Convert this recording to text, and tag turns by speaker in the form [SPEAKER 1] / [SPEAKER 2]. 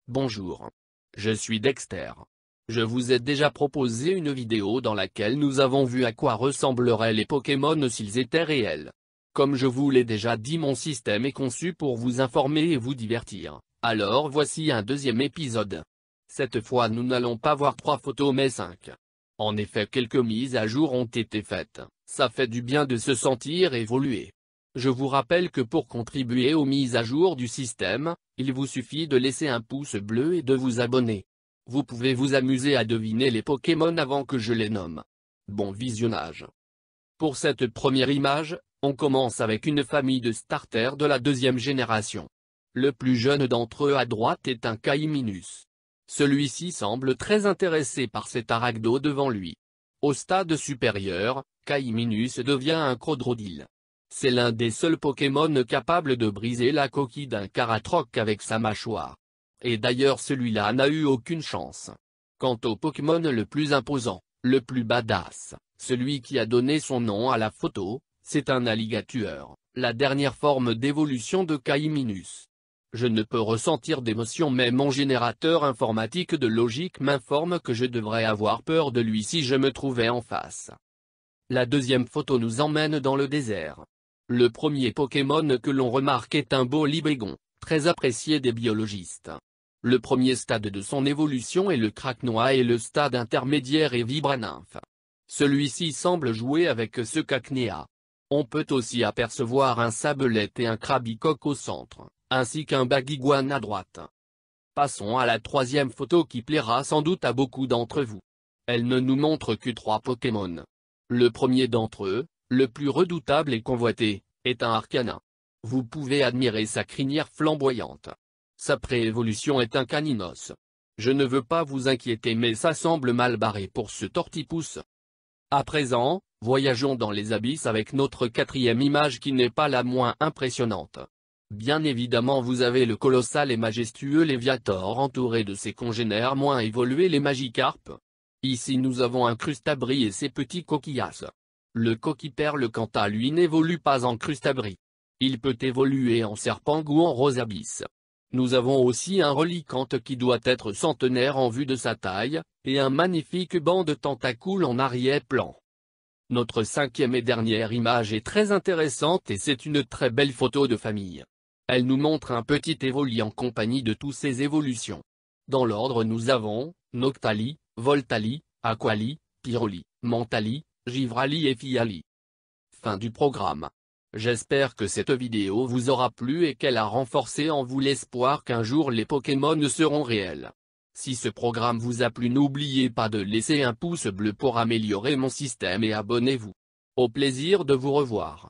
[SPEAKER 1] Bonjour. Je suis Dexter. Je vous ai déjà proposé une vidéo dans laquelle nous avons vu à quoi ressembleraient les Pokémon s'ils étaient réels. Comme je vous l'ai déjà dit, mon système est conçu pour vous informer et vous divertir, alors voici un deuxième épisode. Cette fois nous n'allons pas voir 3 photos mais 5. En effet, quelques mises à jour ont été faites, ça fait du bien de se sentir évoluer. Je vous rappelle que pour contribuer aux mises à jour du système, il vous suffit de laisser un pouce bleu et de vous abonner. Vous pouvez vous amuser à deviner les Pokémon avant que je les nomme. Bon visionnage. Pour cette première image, on commence avec une famille de starters de la deuxième génération. Le plus jeune d'entre eux à droite est un Kaiminus. Celui-ci semble très intéressé par cet Aragdo devant lui. Au stade supérieur, Kaiminus devient un Crodrodile. C'est l'un des seuls Pokémon capables de briser la coquille d'un Karatroc avec sa mâchoire. Et d'ailleurs celui-là n'a eu aucune chance. Quant au Pokémon le plus imposant, le plus badass, celui qui a donné son nom à la photo, c'est un Alligatueur, la dernière forme d'évolution de Kaiminus. Je ne peux ressentir d'émotion mais mon générateur informatique de logique m'informe que je devrais avoir peur de lui si je me trouvais en face. La deuxième photo nous emmène dans le désert. Le premier Pokémon que l'on remarque est un Bolibégon, très apprécié des biologistes. Le premier stade de son évolution est le Craquenois et le stade intermédiaire est Vibranymph. Celui-ci semble jouer avec ce Cacnea. On peut aussi apercevoir un Sablette et un Krabicoque au centre, ainsi qu'un Baguiguane à droite. Passons à la troisième photo qui plaira sans doute à beaucoup d'entre vous. Elle ne nous montre que 3 Pokémon. Le premier d'entre eux, le plus redoutable et convoité, est un Arcanin. Vous pouvez admirer sa crinière flamboyante. Sa préévolution est un Caninos. Je ne veux pas vous inquiéter mais ça semble mal barré pour ce Tortipousse. À présent, voyageons dans les abysses avec notre quatrième image qui n'est pas la moins impressionnante. Bien évidemment vous avez le colossal et majestueux Léviator entouré de ses congénères moins évolués les Magikarp. Ici nous avons un Crustabri et ses petits coquillas. Le Coquiperle quant à lui n'évolue pas en Crustabri. Il peut évoluer en Serpent ou en Rosabis. Nous avons aussi un Relicanth qui doit être centenaire en vue de sa taille, et un magnifique banc de tentacules en arrière-plan. Notre cinquième et dernière image est très intéressante et c'est une très belle photo de famille. Elle nous montre un petit Évoli en compagnie de toutes ses évolutions. Dans l'ordre nous avons, Noctali, Voltali, Aquali, Pyroli, Mentali, Givrali et Fiali. Fin du programme. J'espère que cette vidéo vous aura plu et qu'elle a renforcé en vous l'espoir qu'un jour les Pokémon seront réels. Si ce programme vous a plu, n'oubliez pas de laisser un pouce bleu pour améliorer mon système et abonnez-vous. Au plaisir de vous revoir.